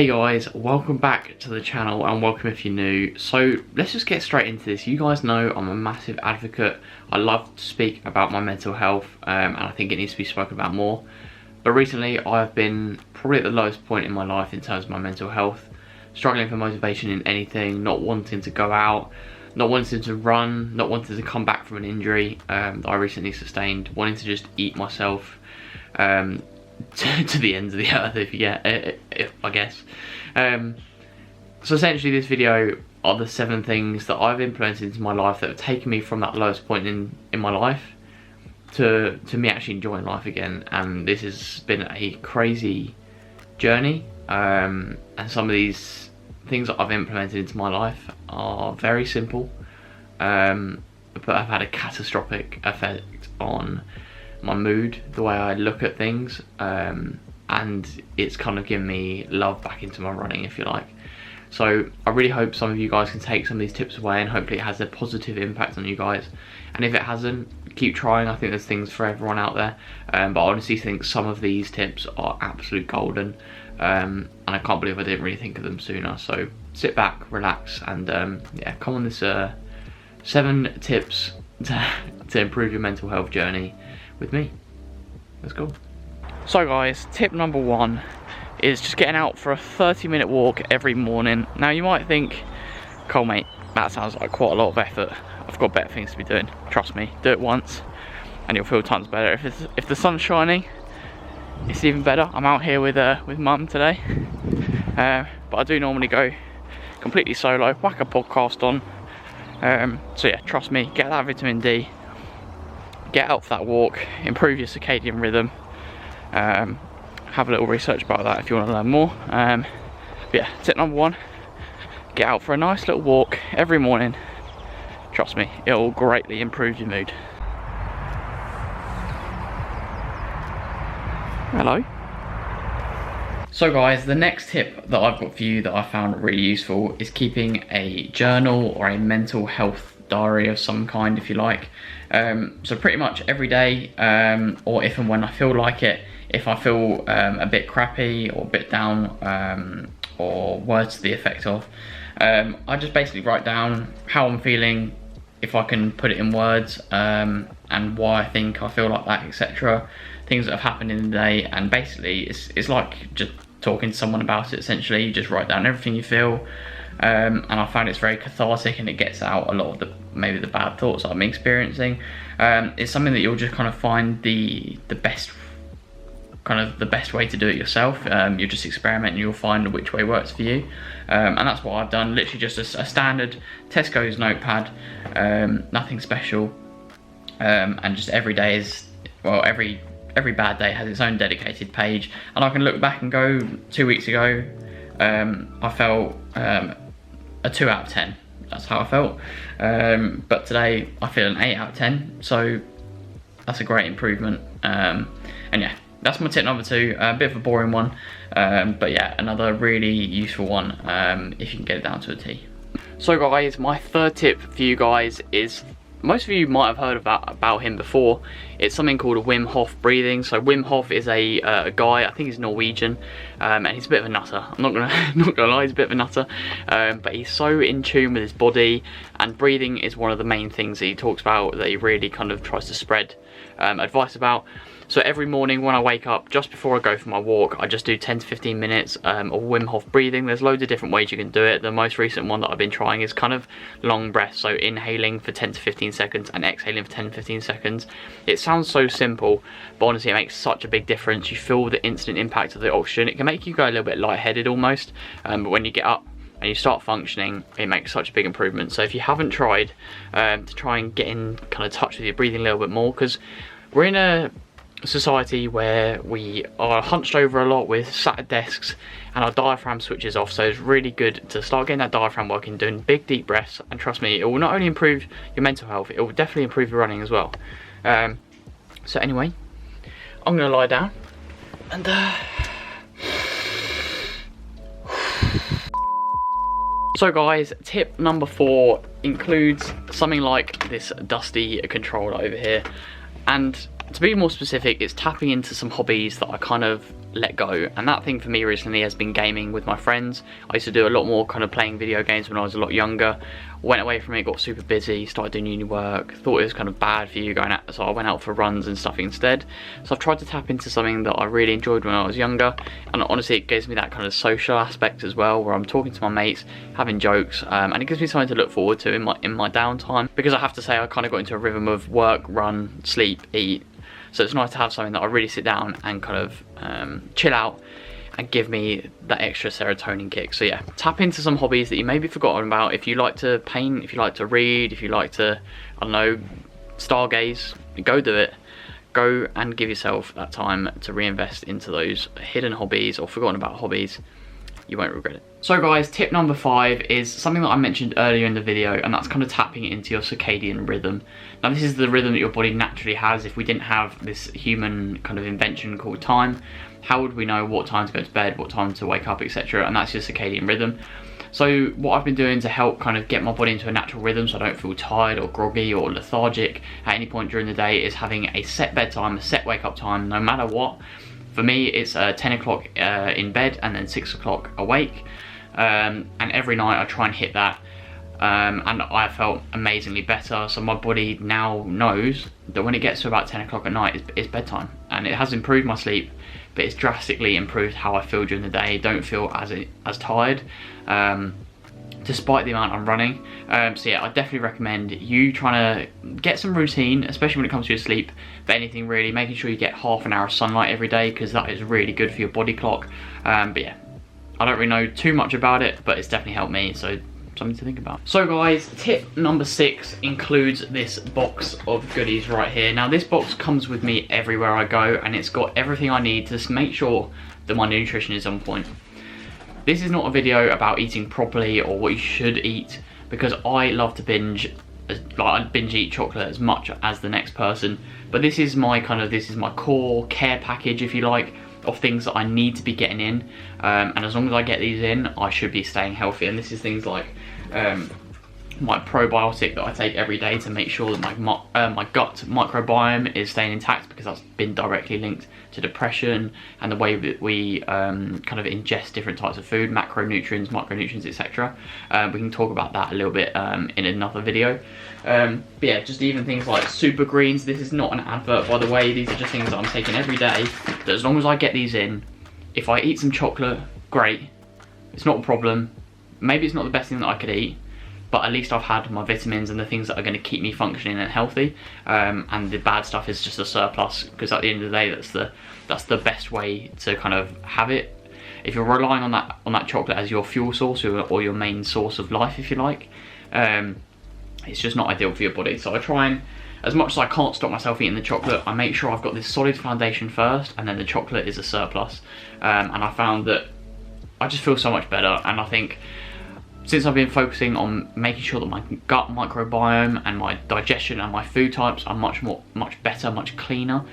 Hey guys, welcome back to the channel and welcome if you're new. So let's just get straight into this. You guys know I'm a massive advocate. I love to speak about my mental health and I think it needs to be spoken about more. But recently I've been probably at the lowest point in my life in terms of my mental health. Struggling for motivation in anything, not wanting to go out, not wanting to run, not wanting to come back from an injury that I recently sustained, wanting to just eat myself. To the ends of the earth, if I guess. So essentially this video are the 7 things that I've implemented into my life that have taken me from that lowest point in my life to me actually enjoying life again. And this has been a crazy journey, and some of these things that I've implemented into my life are very simple, but have had a catastrophic effect on my mood, the way I look at things, and it's kind of given me love back into my running, if you like. So I really hope some of you guys can take some of these tips away and hopefully it has a positive impact on you guys. And if it hasn't, keep trying. I think there's things for everyone out there, but I honestly think some of these tips are absolute golden, and I can't believe I didn't really think of them sooner. So sit back, relax, and yeah, come on this 7 tips to improve your mental health journey with me. Let's go. So guys, tip number 1 is just getting out for a 30-minute walk every morning. Now you might think, Cole mate, that sounds like quite a lot of effort. I've got better things to be doing. Trust me, do it once and you'll feel tons better. If the sun's shining, it's even better. I'm out here with mum today, but I do normally go completely solo, whack a podcast on. So yeah, trust me, get that vitamin D, get out for that walk, improve your circadian rhythm. Have a little research about that if you want to learn more. But yeah, tip number 1, get out for a nice little walk every morning. Trust me, it will greatly improve your mood. Hello. So guys, the next tip that I've got for you that I found really useful is keeping a journal or a mental health diary of some kind, if you like. So pretty much every day, or if and when I feel like it, if I feel a bit crappy or a bit down, or words to the effect of, I just basically write down how I'm feeling, if I can put it in words, and why I think I feel like that, etc. Things that have happened in the day, and basically it's like just talking to someone about it. Essentially, you just write down everything you feel, and I find it's very cathartic and it gets out a lot of maybe the bad thoughts I'm experiencing. It's something that you'll just kind of find the best way to do it yourself. You just experiment and you'll find which way works for you, and that's what I've done. Literally just a standard Tesco's notepad, nothing special, and just every day is, well, every bad day has its own dedicated page, and I can look back and go, 2 weeks ago I felt a 2 out of 10. That's how I felt, but today I feel an 8 out of 10, so that's a great improvement. And yeah, that's my tip number 2, a bit of a boring one, but yeah, another really useful one if you can get it down to a T. So guys, my 3rd tip for you guys is, most of you might have heard about him before. It's something called Wim Hof breathing. So Wim Hof is a guy, I think he's Norwegian, and he's a bit of a nutter. I'm not gonna lie, he's a bit of a nutter, but he's so in tune with his body, and breathing is one of the main things that he talks about, that he really kind of tries to spread advice about. So every morning when I wake up, just before I go for my walk, I just do 10 to 15 minutes of Wim Hof breathing. There's loads of different ways you can do it. The most recent one that I've been trying is kind of long breaths, so inhaling for 10 to 15 seconds and exhaling for 10 to 15 seconds. It sounds so simple, but honestly it makes such a big difference. You feel the instant impact of the oxygen. It can make you go a little bit lightheaded almost, but when you get up and you start functioning, it makes such a big improvement. So if you haven't tried, to try and get in kind of touch with your breathing a little bit more, because we're in a society where we are hunched over a lot with sat at desks and our diaphragm switches off, so it's really good to start getting that diaphragm working, doing big deep breaths, and trust me, it will not only improve your mental health, it will definitely improve your running as well. So anyway, I'm gonna lie down and so guys, tip number 4 includes something like this dusty controller over here, and to be more specific, it's tapping into some hobbies that I kind of let go. And that thing for me recently has been gaming with my friends. I used to do a lot more kind of playing video games when I was a lot younger. Went away from it, got super busy, started doing uni work, thought it was kind of bad for you going out, so I went out for runs and stuff instead. So I've tried to tap into something that I really enjoyed when I was younger, and honestly it gives me that kind of social aspect as well, where I'm talking to my mates, having jokes, and it gives me something to look forward to in my downtime, because I have to say I kind of got into a rhythm of work, run, sleep, eat. So it's nice to have something that I really sit down and kind of chill out and give me that extra serotonin kick. So yeah, tap into some hobbies that you may be forgotten about. If you like to paint, if you like to read, if you like to, I don't know, stargaze, go do it. Go and give yourself that time to reinvest into those hidden hobbies or forgotten about hobbies. You won't regret it. So guys, tip number 5 is something that I mentioned earlier in the video, and that's kind of tapping into your circadian rhythm. Now this is the rhythm that your body naturally has. If we didn't have this human kind of invention called time, how would we know what time to go to bed, what time to wake up, etc.? And that's your circadian rhythm. So what I've been doing to help kind of get my body into a natural rhythm so I don't feel tired or groggy or lethargic at any point during the day is having a set bedtime, a set wake up time, no matter what. For me, it's 10 o'clock in bed and then 6 o'clock awake. And every night I try and hit that. And I felt amazingly better. So my body now knows that when it gets to about 10 o'clock at night, it's bedtime. And it has improved my sleep, but it's drastically improved how I feel during the day. Don't feel as tired, despite the amount I'm running. So yeah, I definitely recommend you trying to get some routine, especially when it comes to your sleep, but anything really, making sure you get half an hour of sunlight every day, because that is really good for your body clock. But yeah, I don't really know too much about it, but it's definitely helped me, so something to think about. So guys, tip number 6 includes this box of goodies right here. Now this box comes with me everywhere I go, and it's got everything I need to make sure that my nutrition is on point. This is not a video about eating properly or what you should eat, because I love to binge eat chocolate as much as the next person. But this is my core care package, if you like, of things that I need to be getting in. And as long as I get these in, I should be staying healthy. And this is things like my probiotic that I take every day to make sure that my gut microbiome is staying intact, because that's been directly linked to depression and the way that we kind of ingest different types of food, macronutrients, micronutrients, etc. We can talk about that a little bit in another video. But yeah, just even things like super greens. This is not an advert, by the way. These are just things that I'm taking every day, that as long as I get these in, if I eat some chocolate, great, it's not a problem. Maybe it's not the best thing that I could eat, but at least I've had my vitamins and the things that are going to keep me functioning and healthy. And the bad stuff is just a surplus, because at the end of the day, that's the best way to kind of have it. If you're relying on that chocolate as your fuel source or your main source of life, if you like, it's just not ideal for your body. So I try and, as much as I can't stop myself eating the chocolate, I make sure I've got this solid foundation first, and then the chocolate is a surplus. And I found that I just feel so much better. And I think since I've been focusing on making sure that my gut microbiome and my digestion and my food types are much better, much cleaner,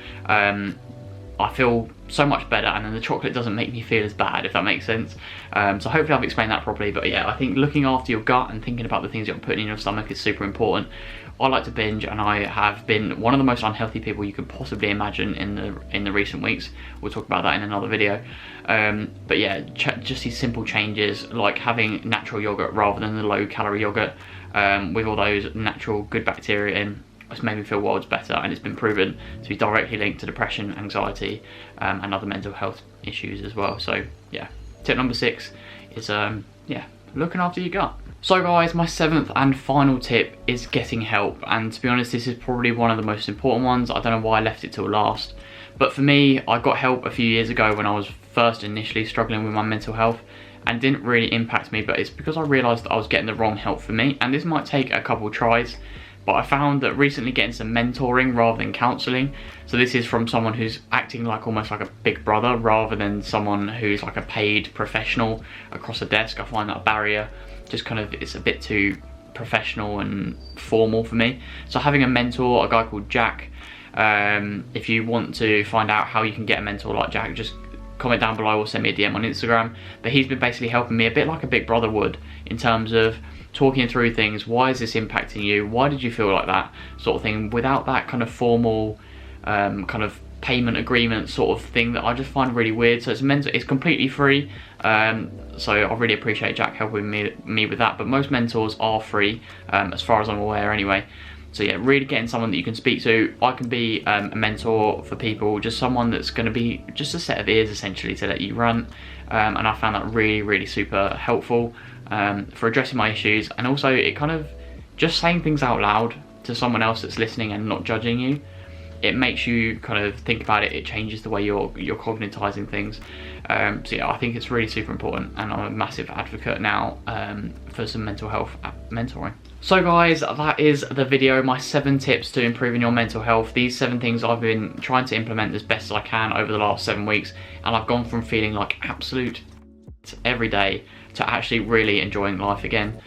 I feel so much better, and then the chocolate doesn't make me feel as bad, if that makes sense. So hopefully I've explained that properly. But yeah, I think looking after your gut and thinking about the things you're putting in your stomach is super important. I like to binge, and I have been one of the most unhealthy people you could possibly imagine in the recent weeks. We'll talk about that in another video. But yeah, just these simple changes, like having natural yogurt rather than the low-calorie yogurt, with all those natural good bacteria in, it's made me feel worlds better, and it's been proven to be directly linked to depression, anxiety, and other mental health issues as well. So yeah, tip number 6 is yeah, looking after your gut. So guys, my 7th and final tip is getting help, and to be honest, this is probably one of the most important ones. I don't know why I left it till last, but for me, I got help a few years ago when I was first initially struggling with my mental health, and didn't really impact me, but it's because I realised that I was getting the wrong help for me, and this might take a couple tries. But I found that recently getting some mentoring rather than counselling, so this is from someone who's acting like almost like a big brother rather than someone who's like a paid professional across a desk. I find that a barrier, just kind of, it's a bit too professional and formal for me. So having a mentor, a guy called Jack, if you want to find out how you can get a mentor like Jack, just comment down below or send me a DM on Instagram. But he's been basically helping me a bit like a big brother would, in terms of talking through things. Why is this impacting you? Why did you feel like that? Sort of thing, without that kind of formal kind of payment agreement sort of thing that I just find really weird. So it's completely free. So I really appreciate Jack helping me with that. But most mentors are free, as far as I'm aware anyway. So yeah, really getting someone that you can speak to. I can be a mentor for people, just someone that's going to be just a set of ears essentially to let you rant. And I found that really, really super helpful for addressing my issues. And also it kind of, just saying things out loud to someone else that's listening and not judging you, it makes you kind of think about it. It changes the way you're cognitizing things. So yeah, I think it's really super important, and I'm a massive advocate now for some mental health mentoring. So guys, that is the video, my 7 tips to improving your mental health. These 7 things I've been trying to implement as best as I can over the last 7 weeks, and I've gone from feeling like absolute every day to actually really enjoying life again.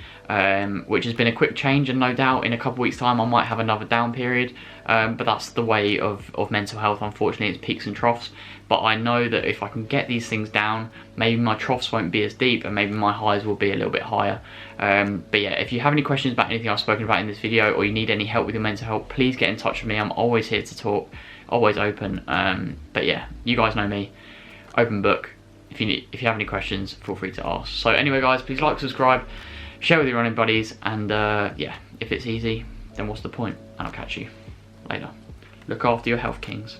Which has been a quick change, and no doubt in a couple weeks time I might have another down period, but that's the way of mental health. Unfortunately, it's peaks and troughs, but I know that if I can get these things down, maybe my troughs won't be as deep and maybe my highs will be a little bit higher. But yeah, if you have any questions about anything I've spoken about in this video, or you need any help with your mental health, please get in touch with me. I'm always here to talk, always open. But yeah, you guys know me, open book. If you have any questions, feel free to ask. So anyway guys, please like, subscribe, share with your running buddies, and yeah, if it's easy, then what's the point? And I'll catch you later. Look after your health, kings.